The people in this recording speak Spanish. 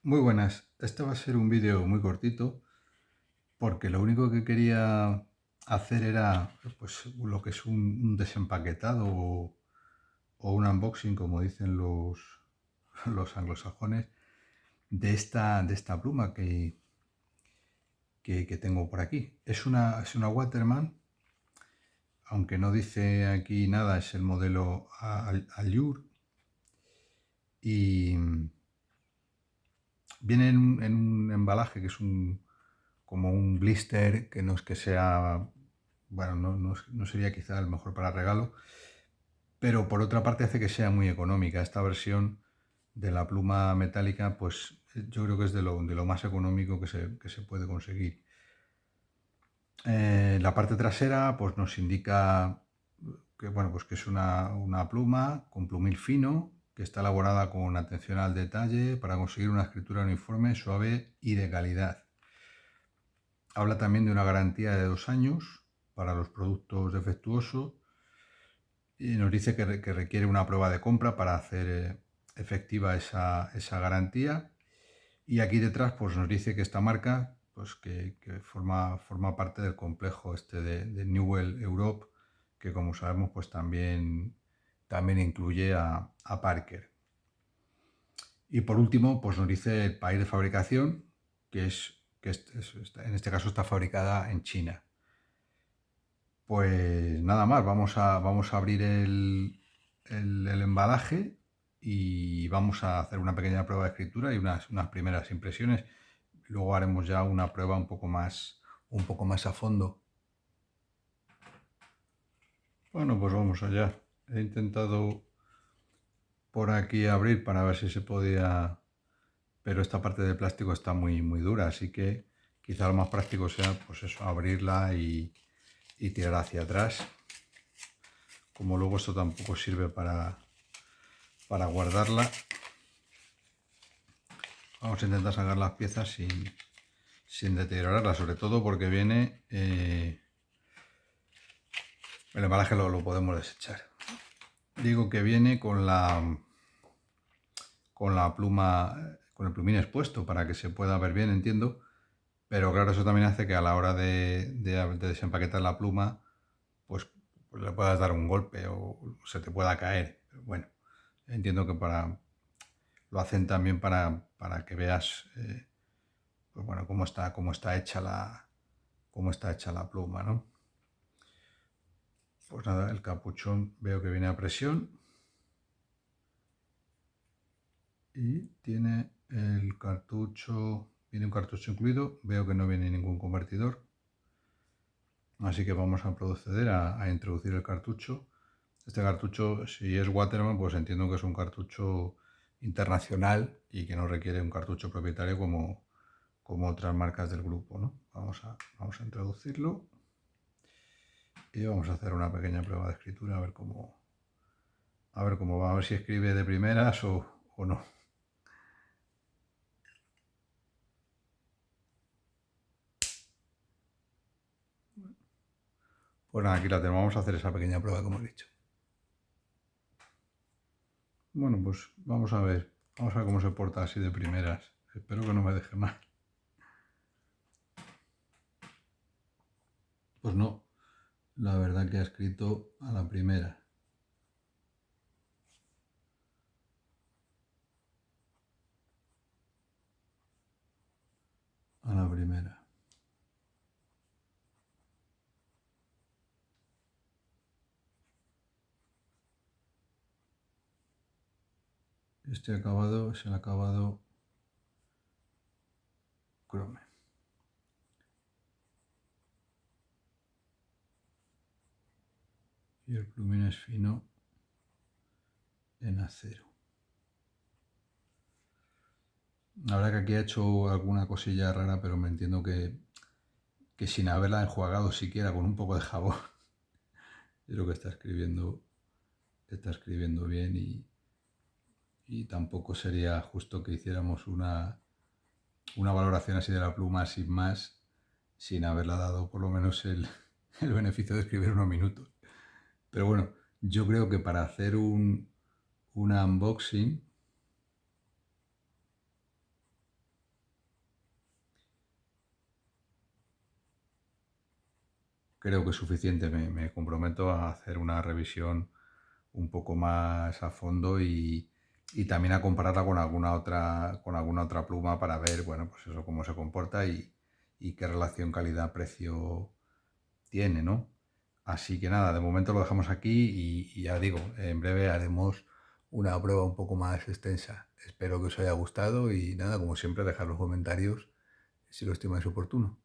Muy buenas, este va a ser un vídeo muy cortito porque lo único que quería hacer era pues lo que es un desempaquetado o un unboxing, como dicen los anglosajones, de esta pluma que tengo por aquí. Es una Waterman, aunque no dice aquí nada, es el modelo Allure y viene en un embalaje que es como un blister, que no es que sea, bueno, no sería quizá el mejor para regalo, pero por otra parte hace que sea muy económica. Esta versión de la pluma metálica, pues yo creo que es de lo más económico que se puede conseguir. La parte trasera pues nos indica que, bueno, pues que es una pluma con plumil fino, que está elaborada con atención al detalle para conseguir una escritura uniforme, suave y de calidad. Habla también de una garantía de 2 años para los productos defectuosos y nos dice que requiere una prueba de compra para hacer efectiva esa garantía. Y aquí detrás pues nos dice que esta marca pues que forma parte del complejo este de Newell Europe, que como sabemos pues también incluye a Parker. Y por último pues nos dice el país de fabricación, en este caso está fabricada en China. Pues nada más, vamos a abrir el embalaje y vamos a hacer una pequeña prueba de escritura y unas primeras impresiones. Luego haremos ya una prueba un poco más a fondo. Bueno, pues vamos allá. He intentado por aquí abrir para ver si se podía, pero esta parte de plástico está muy, muy dura, así que quizá lo más práctico sea pues eso, abrirla y tirar hacia atrás. Como luego esto tampoco sirve para guardarla, vamos a intentar sacar las piezas sin deteriorarlas, sobre todo porque viene el embalaje lo podemos desechar. Digo que viene con la pluma, con el plumín expuesto para que se pueda ver bien, entiendo, pero claro, eso también hace que a la hora de desempaquetar la pluma pues le puedas dar un golpe o se te pueda caer. Pero bueno, entiendo que lo hacen también para que veas pues bueno, cómo está hecha la pluma, ¿no? Pues nada, el capuchón veo que viene a presión y viene un cartucho incluido. Veo que no viene ningún convertidor, así que vamos a proceder a introducir el cartucho. Este cartucho, si es Waterman, pues entiendo que es un cartucho internacional y que no requiere un cartucho propietario como otras marcas del grupo, ¿no? Vamos a introducirlo y vamos a hacer una pequeña prueba de escritura a ver cómo va, a ver si escribe de primeras o no. Pues nada, aquí la tenemos, vamos a hacer esa pequeña prueba como he dicho. Bueno, pues vamos a ver cómo se porta así de primeras. Espero que no me deje mal. Pues no, la verdad que ha escrito a la primera. A la primera. Este acabado es el acabado crome. Y el plumín es fino en acero. La verdad que aquí ha hecho alguna cosilla rara, pero me entiendo que sin haberla enjuagado siquiera con un poco de jabón, yo creo que está escribiendo bien y tampoco sería justo que hiciéramos una valoración así de la pluma sin más, sin haberla dado por lo menos el beneficio de escribir unos minutos. Pero bueno, yo creo que para hacer un unboxing creo que es suficiente. Me comprometo a hacer una revisión un poco más a fondo y también a compararla con alguna otra pluma para ver, bueno, pues eso, cómo se comporta y qué relación calidad-precio tiene, ¿no? Así que nada, de momento lo dejamos aquí y ya digo, en breve haremos una prueba un poco más extensa. Espero que os haya gustado y nada, como siempre, dejar los comentarios si lo estimáis oportuno.